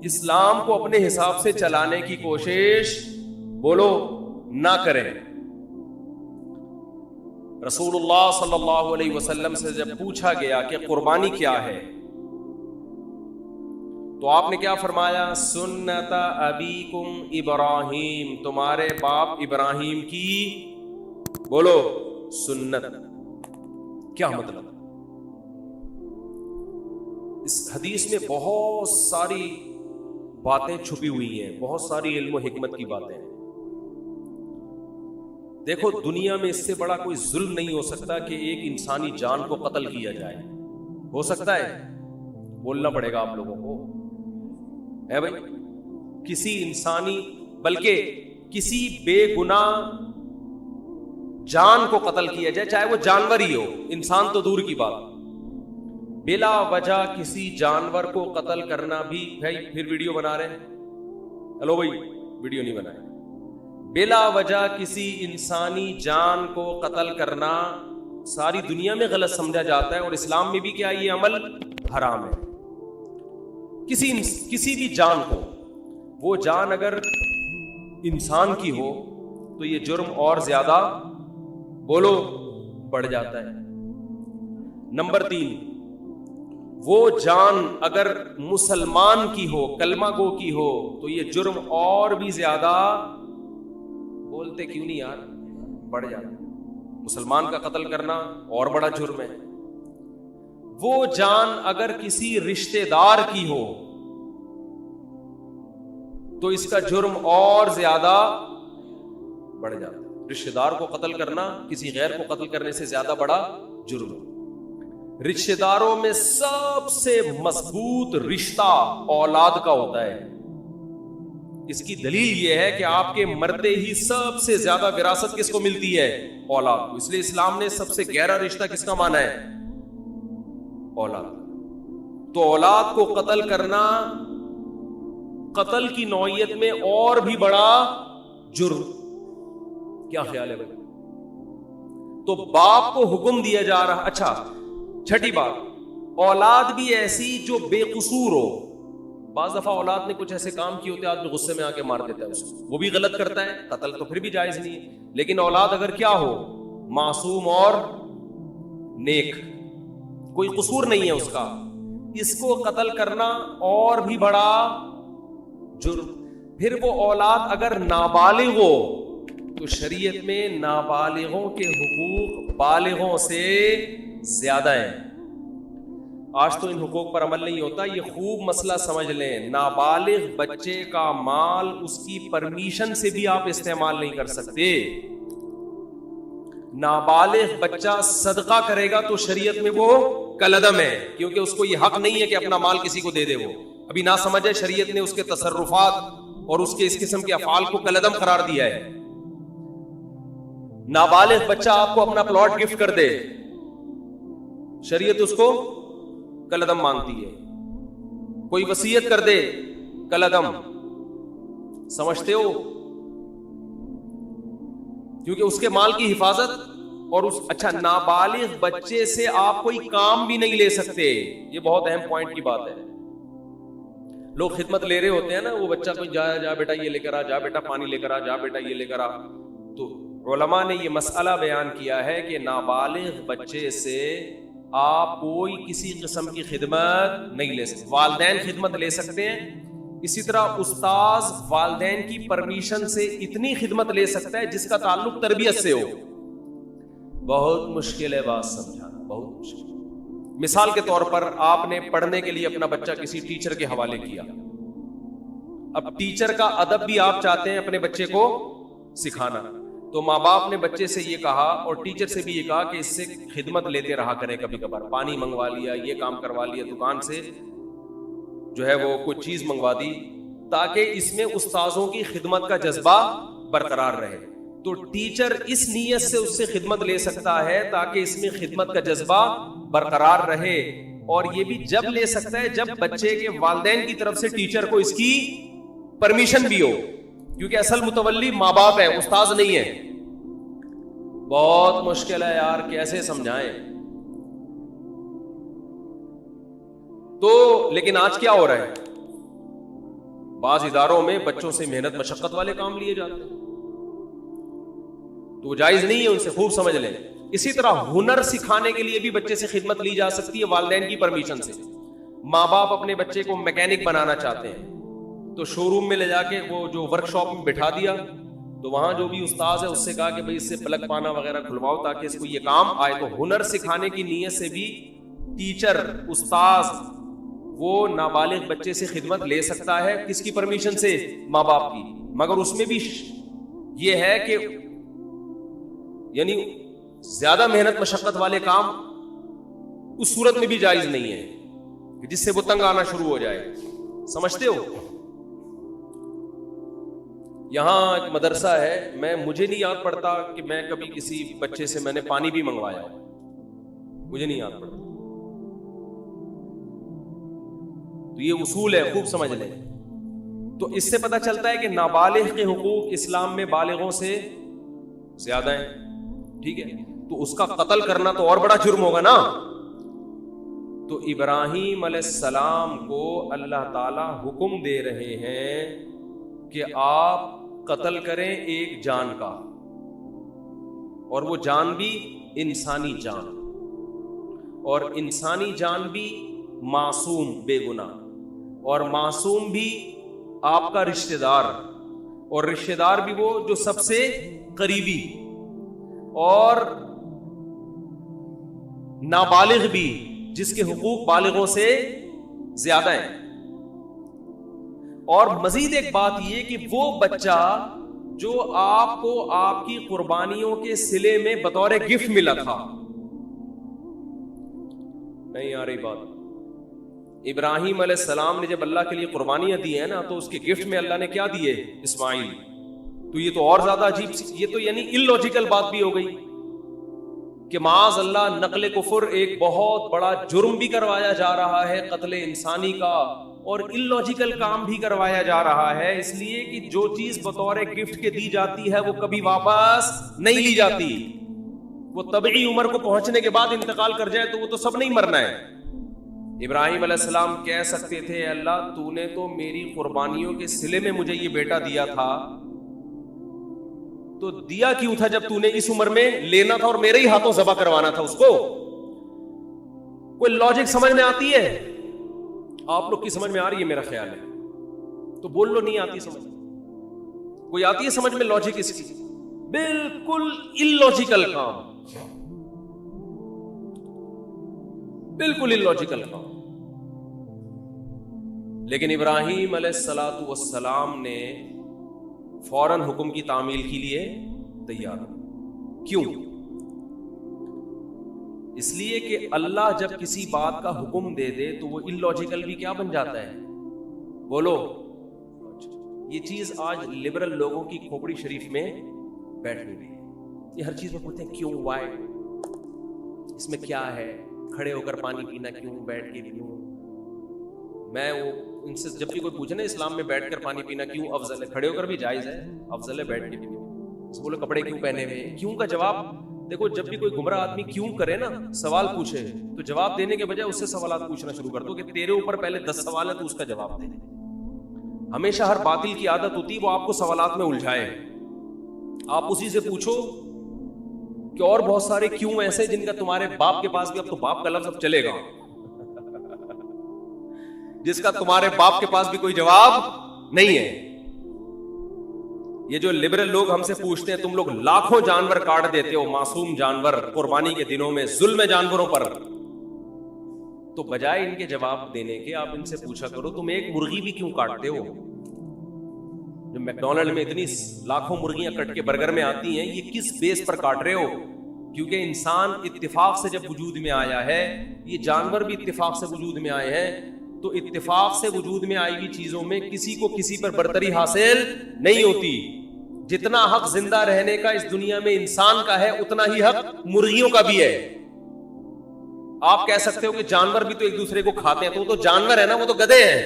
اسلام کو اپنے حساب سے چلانے کی کوشش بولو نہ کریں. رسول اللہ صلی اللہ علیہ وسلم سے جب پوچھا گیا کہ قربانی کیا ہے تو آپ نے کیا فرمایا؟ سنت ابیکم ابراہیم، تمہارے باپ ابراہیم کی بولو سنت. کیا مطلب؟ اس حدیث میں بہت ساری باتیں چھپی ہوئی ہیں، بہت ساری علم و حکمت کی باتیں ہیں. دیکھو دنیا میں اس سے بڑا کوئی ظلم نہیں ہو سکتا کہ ایک انسانی جان کو قتل کیا جائے. ہو سکتا ہے؟ بولنا پڑے گا آپ لوگوں کو ہے بھائی. کسی انسانی بلکہ کسی بے گناہ جان کو قتل کیا جائے، چاہے وہ جانور ہی ہو، انسان تو دور کی بات. بلا وجہ کسی جانور کو قتل کرنا بھی بھائی پھر ویڈیو بنا رہے ہیں. ہلو بھائی ویڈیو نہیں بنائے. بلا وجہ کسی انسانی جان کو قتل کرنا ساری دنیا میں غلط سمجھا جاتا ہے، اور اسلام میں بھی کیا یہ عمل حرام ہے. کسی بھی جان کو، وہ جان اگر انسان کی ہو تو یہ جرم اور زیادہ بولو بڑھ جاتا ہے. نمبر 3، وہ جان اگر مسلمان کی ہو، کلمہ گو کی ہو، تو یہ جرم اور بھی زیادہ، بولتے کیوں نہیں یار، بڑھ جاتا. مسلمان کا قتل کرنا اور بڑا جرم ہے. وہ جان اگر کسی رشتہ دار کی ہو تو اس کا جرم اور زیادہ بڑھ جاتا ہے. رشتہ دار کو قتل کرنا کسی غیر کو قتل کرنے سے زیادہ بڑا جرم ہے. رشتہ داروں میں سب سے مضبوط رشتہ اولاد کا ہوتا ہے. اس کی دلیل یہ ہے کہ آپ کے مرتے ہی سب سے زیادہ وراثت کس کو ملتی ہے؟ اولاد کو. اس لیے اسلام نے سب سے گہرا رشتہ کس کا مانا ہے؟ اولاد. تو اولاد کو قتل کرنا قتل کی نوعیت میں اور بھی بڑا جرم. کیا خیال ہے بھائی؟ تو باپ کو حکم دیا جا رہا. اچھا چھٹی بات، اولاد بھی ایسی جو بے قصور ہو. بعض دفعہ اولاد نے کچھ ایسے کام کیے ہوتے ہیں آدمی غصے میں آ کے مار دیتا ہے اس کو، وہ بھی غلط کرتا ہے، قتل تو پھر بھی جائز نہیں ہے. لیکن اولاد اگر کیا ہو، معصوم اور نیک، کوئی قصور نہیں ہے اس کا، اس کو قتل کرنا اور بھی بڑا جرم. پھر وہ اولاد اگر نابالغ ہو تو شریعت میں نابالغوں کے حقوق بالغوں سے زیادہ ہیں. آج تو ان حقوق پر عمل نہیں ہوتا. یہ خوب مسئلہ سمجھ لیں، نابالغ بچے کا مال اس کی پرمیشن سے بھی آپ استعمال نہیں کر سکتے. نابالغ بچہ صدقہ کرے گا تو شریعت میں وہ کالعدم ہے، کیونکہ اس کو یہ حق نہیں ہے کہ اپنا مال کسی کو دے دے. وہ ابھی نہ سمجھے، شریعت نے اس کے تصرفات اور اس کے اس قسم کے افعال کو کالعدم قرار دیا ہے. نابالغ بچہ آپ کو اپنا پلاٹ گفٹ کر دے، شریعت اس کو کالعدم مانگتی ہے. کوئی وصیت کر دے، کالعدم. سمجھتے ہو؟ کیونکہ اس کے مال کی حفاظت اور اچھا نابالغ بچے سے آپ کوئی کام بھی نہیں لے سکتے. یہ بہت اہم پوائنٹ کی بات ہے. لوگ خدمت لے رہے ہوتے ہیں نا، وہ بچہ کوئی جا بیٹا یہ لے کر آ، جا بیٹا پانی لے کر آ، جا بیٹا یہ لے کر آ. تو علماء نے یہ مسئلہ بیان کیا ہے کہ نابالغ بچے سے آپ کوئی کسی قسم کی خدمت نہیں لے سکتے. والدین خدمت لے سکتے ہیں، اسی طرح استاذ والدین کی پرمیشن سے اتنی خدمت لے سکتا ہے جس کا تعلق تربیت سے ہو. بہت مشکل ہے بات سمجھانا، بہت مشکل. مثال کے طور پر آپ نے پڑھنے کے لیے اپنا بچہ کسی ٹیچر کے حوالے کیا. اب ٹیچر کا ادب بھی آپ چاہتے ہیں اپنے بچے کو سکھانا، تو ماں باپ نے بچے سے یہ کہا اور ٹیچر سے بھی یہ کہا کہ اس سے خدمت لیتے رہا کریں. کبھی کبھار پانی منگوا لیا، یہ کام کروا لیا، دکان سے جو ہے وہ کوئی چیز منگوا دی، تاکہ اس میں استاذوں کی خدمت کا جذبہ برقرار رہے. تو ٹیچر اس نیت سے اس سے خدمت لے سکتا ہے تاکہ اس میں خدمت کا جذبہ برقرار رہے. اور یہ بھی جب لے سکتا ہے جب بچے کے والدین کی طرف سے ٹیچر کو اس کی پرمیشن بھی ہو، کیونکہ اصل متولی ماں باپ ہے، استاذ نہیں ہے. بہت مشکل ہے یار، کیسے سمجھائیں. تو لیکن آج کیا ہو رہا ہے؟ بعض اداروں میں بچوں سے محنت مشقت والے کام لیے جاتے ہیں، تو جائز نہیں ہے، ان سے خوب سمجھ لیں. اسی طرح ہنر سکھانے کے لیے بھی بچے سے خدمت لی جا سکتی ہے والدین کی پرمیشن سے. ماں باپ اپنے بچے کو میکینک بنانا چاہتے ہیں تو شو روم میں لے جا کے وہ جو ورک شاپ میں بٹھا دیا، تو وہاں جو بھی استاذ ہے اس سے کہا کہ بھئی اس سے پلگ پانا وغیرہ کھلواؤ تاکہ اس کو یہ کام آئے. تو ہنر سکھانے کی نیت سے بھی ٹیچر، استاذ وہ نابالغ بچے سے خدمت لے سکتا ہے. کس کی پرمیشن سے؟ ماں باپ کی. مگر اس میں بھی یہ ہے کہ یعنی زیادہ محنت مشقت والے کام اس صورت میں بھی جائز نہیں ہے کہ جس سے وہ تنگ آنا شروع ہو جائے. سمجھتے ہو؟ یہاں ایک مدرسہ ہے، مجھے نہیں یاد پڑتا کہ میں کبھی کسی بچے سے میں نے پانی بھی منگوایا، مجھے نہیں یاد پڑتا. تو یہ اصول ہے، خوب سمجھ لیں. تو اس سے پتہ چلتا ہے کہ نابالغ کے حقوق اسلام میں بالغوں سے زیادہ ہیں. ٹھیک ہے، تو اس کا قتل کرنا تو اور بڑا جرم ہوگا نا. تو ابراہیم علیہ السلام کو اللہ تعالی حکم دے رہے ہیں کہ آپ قتل کریں ایک جان کا، اور وہ جان بھی انسانی جان، اور انسانی جان بھی معصوم بے گناہ، اور معصوم بھی آپ کا رشتہ دار، اور رشتہ دار بھی وہ جو سب سے قریبی، اور نابالغ بھی جس کے حقوق بالغوں سے زیادہ ہیں. اور مزید ایک بات یہ کہ وہ بچہ جو آپ کو آپ کی قربانیوں کے صلے میں بطور گفٹ ملا تھا، نہیں آ رہی بات؟ ابراہیم علیہ السلام نے جب اللہ کے لیے قربانیاں دی ہیں نا، تو اس کے گفٹ میں اللہ نے کیا دیے؟ اسماعیل. تو یہ تو اور زیادہ عجیب، یہ تو یعنی اللاجیکل بات بھی ہو گئی کہ معاذ اللہ نقل کفر ایک بہت بڑا جرم بھی کروایا جا رہا ہے، قتل انسانی کا، اور اللاجیکل کام بھی کروایا جا رہا ہے. اس لیے کہ جو چیز بطور گفٹ کے دی جاتی ہے وہ کبھی واپس نہیں لی جاتی. وہ طبعی عمر کو پہنچنے کے بعد انتقال کر جائے تو وہ تو سب نہیں مرنا ہے. ابراہیم علیہ السلام کہہ سکتے تھے اللہ تو نے تو میری قربانیوں کے صلے میں مجھے یہ بیٹا دیا تھا، تو دیا کیوں تھا جب تو نے اس عمر میں لینا تھا اور میرے ہی ہاتھوں ذبح کروانا تھا اس کو؟ کوئی لاجک سمجھ میں آتی ہے؟ آپ لوگ کی سمجھ میں آ رہی ہے میرا خیال ہے تو بول لو. نہیں آتی سمجھ؟ کوئی آتی ہے سمجھ میں لاجک اس کی؟ بالکل اللاجیکل کام، بالکل اللاجیکل کام. لیکن ابراہیم علیہ الصلوۃ والسلام نے فوراً حکم کی تعمیل کے لیے تیار. کیوں؟ اس لیے کہ اللہ جب کسی بات کا حکم دے دے تو وہ اللاجیکل بھی کیا بن جاتا ہے؟ بولو. یہ چیز آج لبرل لوگوں کی کھوپڑی شریف میں بیٹھ گئی. یہ ہر چیز میں پوچھتے ہیں کیوں، وائے، اس میں کیا ہے، کھڑے ہو کر پانی پینا کیوں، بیٹھ کے کیوں. میں وہ ان سے جب بھی کوئی پوچھے نا اسلام میں بیٹھ کر پانی پینا کیوں افضل ہے، کھڑے ہو کر بھی جائز ہے، افضل ہے بیٹھ کے پینا. بولے کپڑے کیوں پہنے ہوئے، کیوں کا جواب دیکھو. جب بھی کوئی گمراہ آدمی کیوں کرے نا، سوال پوچھے، تو جواب دینے کے بجائے اس سے سوالات پوچھنا شروع کر دو کہ تیرے اوپر پہلے 10 سوال ہے تو اس کا جواب دے. ہمیشہ ہر باطل کی عادت ہوتی ہے وہ آپ کو سوالات میں الجھائے. آپ اسی سے پوچھو کہ اور بہت سارے کیوں ایسے جن کا تمہارے باپ کے پاس بھی، اب تو باپ کا لفظ اب چلے گا، جس کا تمہارے باپ کے پاس بھی کوئی جواب نہیں ہے. یہ جو لبرل لوگ ہم سے پوچھتے ہیں تم لوگ لاکھوں جانور کاٹ دیتے ہو، معصوم جانور قربانی کے دنوں میں، ظلم جانوروں پر، تو بجائے ان کے جواب دینے کے آپ ان سے پوچھا کرو تم ایک مرغی بھی کیوں کاٹتے ہو؟ جو میکڈونلڈ میں اتنی لاکھوں مرغیاں کٹ کے برگر میں آتی ہیں، یہ کس بیس پر کاٹ رہے ہو؟ کیونکہ انسان اتفاق سے جب وجود میں آیا ہے، یہ جانور بھی اتفاق سے وجود میں آئے ہیں، تو اتفاق سے وجود میں آئی ہوئی چیزوں میں کسی کو کسی پر برتری حاصل نہیں ہوتی. جتنا حق زندہ رہنے کا اس دنیا میں انسان کا ہے، اتنا ہی حق مرغیوں کا بھی ہے. آپ کہہ سکتے ہو کہ جانور بھی تو ایک دوسرے کو کھاتے ہیں، تو وہ تو جانور ہے نا، وہ تو گدھے ہیں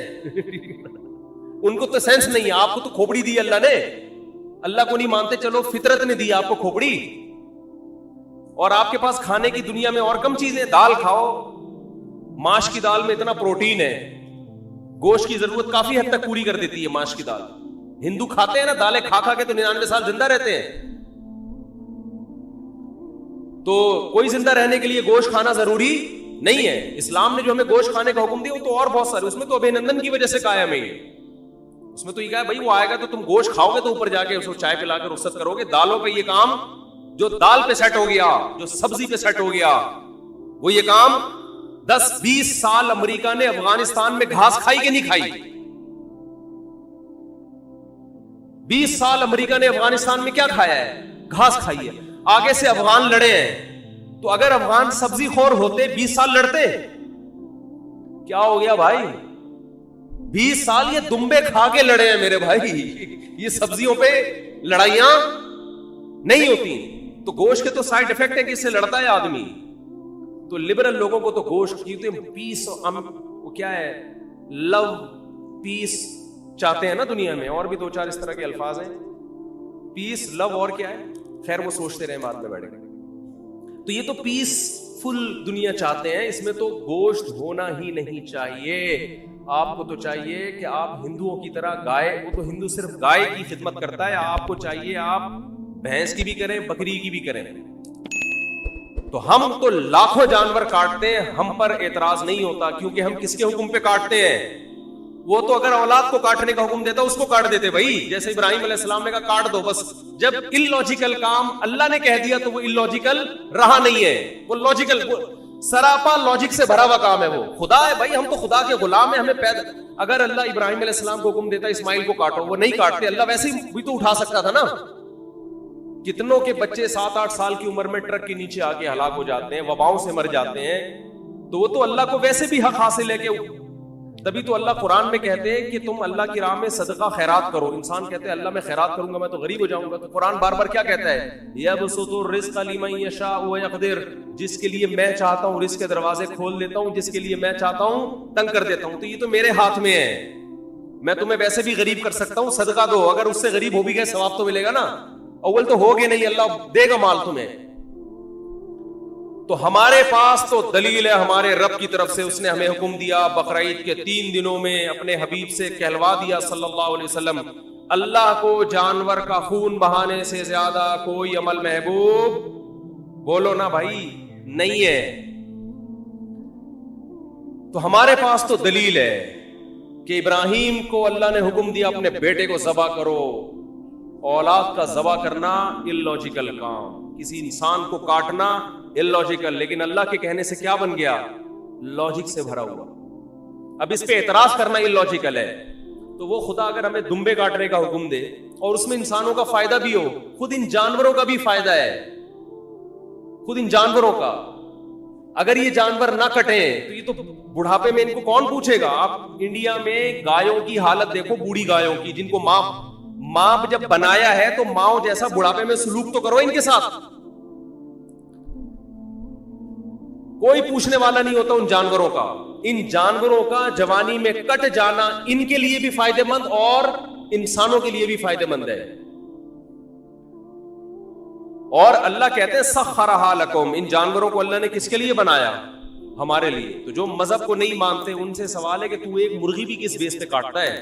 ان کو تو سینس نہیں ہے. آپ کو تو کھوپڑی دی اللہ نے، اللہ کو نہیں مانتے، چلو فطرت نے دی آپ کو کھوپڑی، اور آپ کے پاس کھانے کی دنیا میں اور کم چیزیں. دال کھاؤ، ماش کی دال میں اتنا پروٹین ہے، گوشت کی ضرورت کافی حد تک پوری کر دیتی ہے ماش کی دال. ہندو کھاتے ہیں نا دالیں کھا کھا کے تو 99 سال زندہ رہتے ہیں. تو کوئی زندہ رہنے کے لیے گوشت کھانا ضروری نہیں ہے. اسلام نے جو ہمیں گوشت کھانے کا حکم دیا وہ تو اور بہت سارے, اس میں تو ابھینندن کی وجہ سے قائم ہے. اس میں تو یہ کہا بھائی وہ آئے گا تو تم گوشت کھاؤ گے تو اوپر جا کے اس کو چائے پلا کے رخصت کرو گے. دالوں پہ یہ کام جو دال پہ سیٹ ہو گیا, جو سبزی پہ سیٹ ہو گیا, وہ یہ کام 10-20 سال امریکہ نے افغانستان میں گھاس کھائی کہ نہیں کھائی؟ 20 سال امریکہ نے افغانستان میں کیا کھایا ہے؟ گھاس کھائی ہے. آگے سے افغان لڑے ہیں, تو اگر افغان سبزی خور ہوتے 20 سال لڑتے؟ کیا ہو گیا بھائی؟ 20 سال یہ دمبے کھا کے لڑے ہیں میرے بھائی. یہ سبزیوں پہ لڑائیاں نہیں ہوتی. تو گوشت کے تو سائیڈ افیکٹ ہے کہ اس سے لڑتا ہے آدمی. تو لبرل لوگوں کو تو گوشت کی پیس, وہ کیا ہے, لو پیس چاہتے ہیں نا دنیا میں, اور بھی 2-4 اس طرح کے الفاظ ہیں, پیس, لو, اور کیا ہے, خیر وہ سوچتے رہے بعد میں بیٹھ کے. تو یہ تو پیس فل دنیا چاہتے ہیں, اس میں تو گوشت ہونا ہی نہیں چاہیے. آپ کو تو چاہیے کہ آپ ہندوؤں کی طرح گائے, وہ تو ہندو صرف گائے کی خدمت کرتا ہے, آپ کو چاہیے آپ بھینس کی بھی کریں, بکری کی بھی کریں. تو ہم تو لاکھوں جانور کاٹتے ہیں, ہم پر اعتراض نہیں ہوتا, کیونکہ ہم کس کے حکم پہ کاٹتے ہیں؟ وہ تو اگر اولاد کو کاٹنے کا حکم دیتا اس کو کاٹ دیتے بھائی, جیسے ابراہیم علیہ السلام نے کہا کاٹ دو بس. جب illogical کام اللہ نے کہہ دیا تو وہ illogical رہا نہیں ہے, وہ لاجیکل, سراپا لاجک سے بھرا ہوا کام ہے. وہ خدا ہے بھائی, ہم تو خدا کے غلام ہیں, ہمیں پیدا. اگر اللہ ابراہیم علیہ السلام کو حکم دیتا اسماعیل کو کاٹو, وہ نہیں کاٹتے. اللہ ویسے ہی بھی تو اٹھا سکتا تھا نا. کتنوں کے بچے 7-8 سال کی عمر میں ٹرک کے نیچے آ کے ہلاک ہو جاتے ہیں, وباؤں سے مر جاتے ہیں. تو وہ تو اللہ کو ویسے بھی حق حاصل ہے کہ, تبھی تو اللہ قرآن میں کہتے ہیں کہ تم اللہ کی راہ میں صدقہ خیرات کرو. انسان کہتے ہیں اللہ میں خیرات کروں گا میں تو غریب ہو جاؤں گا. تو قرآن بار بار کیا کہتا ہے؟ یبسط الرزق لمن یشاء ویقدر, جس کے لیے میں چاہتا ہوں رزق کے دروازے کھول دیتا ہوں, جس کے لیے میں چاہتا ہوں تنگ کر دیتا ہوں. تو یہ تو میرے ہاتھ میں ہے, میں تمہیں ویسے بھی غریب کر سکتا ہوں, صدقہ دو. اگر اس سے غریب ہو بھی گئے ثواب تو ملے گا نا. اول تو ہوگے نہیں, اللہ دے گا مال تمہیں. تو ہمارے پاس تو دلیل ہے ہمارے رب کی طرف سے, اس نے ہمیں حکم دیا بقرعید کے 3 دنوں میں اپنے حبیب سے کہلوا دیا صلی اللہ علیہ وسلم, اللہ کو جانور کا خون بہانے سے زیادہ کوئی عمل محبوب, بولو نا بھائی, نہیں ہے. تو ہمارے پاس تو دلیل ہے کہ ابراہیم کو اللہ نے حکم دیا اپنے بیٹے کو ذبح کرو. اولاد کا ذبح کرنا illogical کام, کسی انسان کو کاٹنا illogical, لیکن اللہ کے کہنے سے کیا بن گیا؟ لاجک سے بھرا ہوا. اب اس پہ اعتراض کرنا illogical ہے. تو وہ خدا اگر ہمیں دمبے کاٹنے کا حکم دے اور اس میں انسانوں کا فائدہ بھی ہو, خود ان جانوروں کا بھی فائدہ ہے, خود ان جانوروں کا. اگر یہ جانور نہ کٹیں تو یہ تو بڑھاپے میں ان کو کون پوچھے گا؟ آپ انڈیا میں گایوں کی حالت دیکھو, بوڑھی گایوں کی, جن کو ماں جب بنایا ہے تو ماں جیسا بڑھاپے میں سلوک تو کرو ان کے ساتھ. کوئی پوچھنے والا نہیں ہوتا ان جانوروں کا. ان جانوروں کا جوانی میں کٹ جانا ان کے لیے بھی فائدہ مند اور انسانوں کے لیے بھی فائدہ مند ہے. اور اللہ کہتے ہیں سخرھا لکم, ان جانوروں کو اللہ نے کس کے لیے بنایا؟ ہمارے لیے. تو جو مذہب کو نہیں مانتے ان سے سوال ہے کہ تو ایک مرغی بھی کس بیس پہ کاٹتا ہے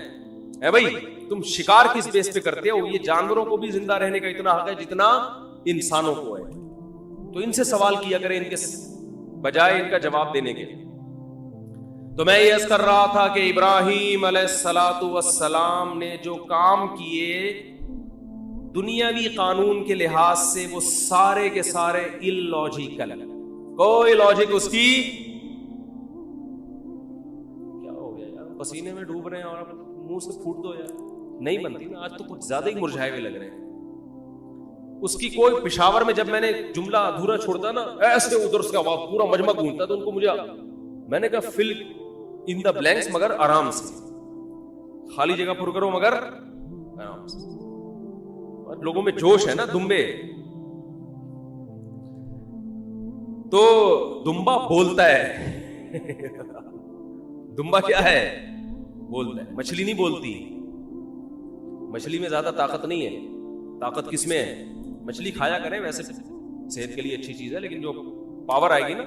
اے بھائی, تم شکار کس بیس پہ کرتے ہو؟ یہ جانوروں کو بھی زندہ رہنے کا اتنا حق ہے جتنا انسانوں کو ہے. تو ان سے سوال کیا کریں ان کے بجائے ان کا جواب دینے کے. تو میں یہ عرض کر رہا تھا کہ ابراہیم علیہ السلام نے جو کام کیے دنیاوی قانون کے لحاظ سے وہ سارے کے سارے illogical, کوئی لاجک اس کی. کیا ہو گیا یار, پسینے میں ڈوب رہے ہیں اور منہ سے پھوٹ دو یار, نہیں بنتی نا. آج تو کچھ زیادہ ہی مرجھائے ہوئے لگ رہے ہیں. اس کی کوئی پشاور میں جب میں نے جملہ ادھورا چھوڑتا نا, ایسے ادھر سے پورا مجمع گونجتا, تو ان کو مجھے, میں نے کہا فل ان دا بلینکس, مگر آرام سے, خالی جگہ پر کرو مگر آرام سے. لوگوں میں جوش ہے نا, دمبے. تو دمبا بولتا ہے. دمبا کیا ہے؟ بولتا ہے. مچھلی نہیں بولتی. مچھلی میں زیادہ طاقت نہیں ہے. طاقت کس میں ہے؟ مچھلی کھایا کریں, ویسے صحت کے لیے اچھی چیز ہے, لیکن جو پاور آئے گی نا,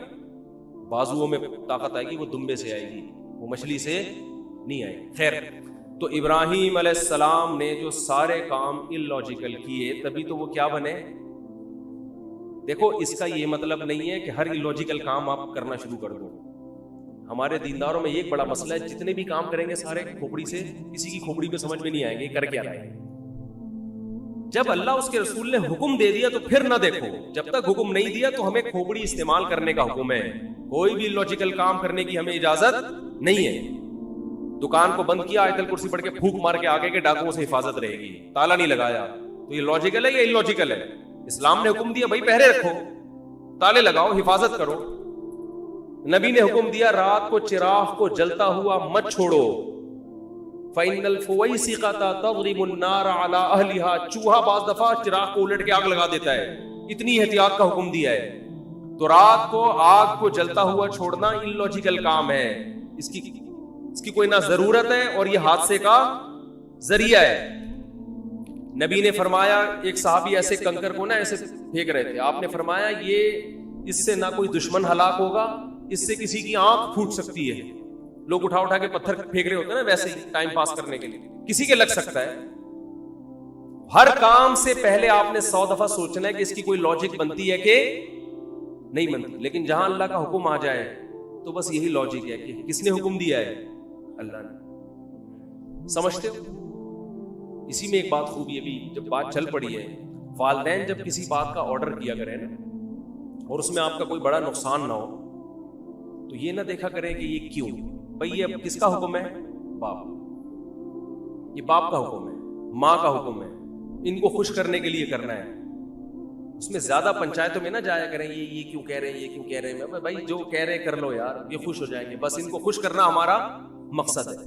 بازوؤں میں طاقت آئے گی, وہ دمبے سے آئے گی, وہ مچھلی سے نہیں آئے گی. خیر, تو ابراہیم علیہ السلام نے جو سارے کام اللاجیکل کیے تبھی تو وہ کیا بنے. دیکھو اس کا یہ مطلب نہیں ہے کہ ہر اللاجیکل کام آپ کرنا شروع کر دو. ہمارے دینداروں میں ایک بڑا مسئلہ ہے, جتنے بھی کام کریں گے سارے کھوپڑی سے, کسی کی کھوپڑی میں سمجھ میں نہیں آئیں گے کر کیا رہے ہیں. جب اللہ اس کے رسول نے حکم دے دیا تو پھر نہ دیکھو, جب تک حکم نہیں دیا تو ہمیں کھوپڑی استعمال کرنے کا حکم ہے. کوئی بھی لاجیکل کام کرنے کی ہمیں اجازت نہیں ہے. دکان کو بند کیا, آیت الکرسی پڑھ کے پھونک مار کے آگے کے ڈاکوؤں سے حفاظت رہے گی, تالا نہیں لگایا, تو یہ لاجیکل ہے یا اللاجیکل ہے؟ اسلام نے حکم دیا بھائی پہرے رکھو, تالے لگاؤ, حفاظت کرو. نبی نے حکم دیا رات کو چراغ کو جلتا ہوا مت چھوڑو, فَإِنَّ الْفُوَيْسِقَةَ تَضْرِبُ النَّارَ عَلَىٰ أَهْلِهَا. چوہا بعض دفعہ چراغ کو الٹ کے آگ لگا دیتا ہے, اتنی احتیاط کا حکم دیا ہے. تو رات کو آگ کو جلتا ہوا چھوڑنا اللاجیکل کام ہے, اس کی کوئی نہ ضرورت ہے اور یہ حادثے کا ذریعہ ہے. نبی نے فرمایا, ایک صحابی ایسے کنکر کو نا ایسے پھینک رہے تھے, آپ نے فرمایا یہ اس سے نہ کوئی دشمن ہلاک ہوگا, اس سے کسی کی آنکھ پھوٹ سکتی ہے. لوگ اٹھا اٹھا کے پتھر پھینک رہے ہوتے ہیں نا ویسے ہی ٹائم پاس کرنے کے لیے, کسی کے لگ سکتا ہے. ہر کام سے پہلے آپ نے 100 دفعہ سوچنا ہے کہ اس کی کوئی لاجک بنتی ہے کہ نہیں بنتی. لیکن جہاں اللہ کا حکم آ جائے تو بس یہی لاجک ہے کہ کس نے حکم دیا ہے, اللہ نے. سمجھتے ہو؟ اسی میں ایک بات خوبی ہے بھی, جب بات چل پڑی ہے, والدین جب کسی بات کا آرڈر کیا کریں نا اور اس میں آپ کا کوئی بڑا نقصان نہ ہو تو یہ نہ دیکھا کریں کہ یہ کیوں. بھئی یہ کس کا حکم ہے؟ باپ. یہ باپ کا حکم ہے, ماں کا حکم ہے, ان کو خوش کرنے کے لیے کرنا ہے. اس میں زیادہ پنچایتوں میں نہ جایا کریں یہ کیوں کہہ رہے ہیں, یہ کیوں کہہ رہے ہیں. بھائی جو کہہ رہے کر لو یار, یہ خوش ہو جائیں گے, بس ان کو خوش کرنا ہمارا مقصد ہے.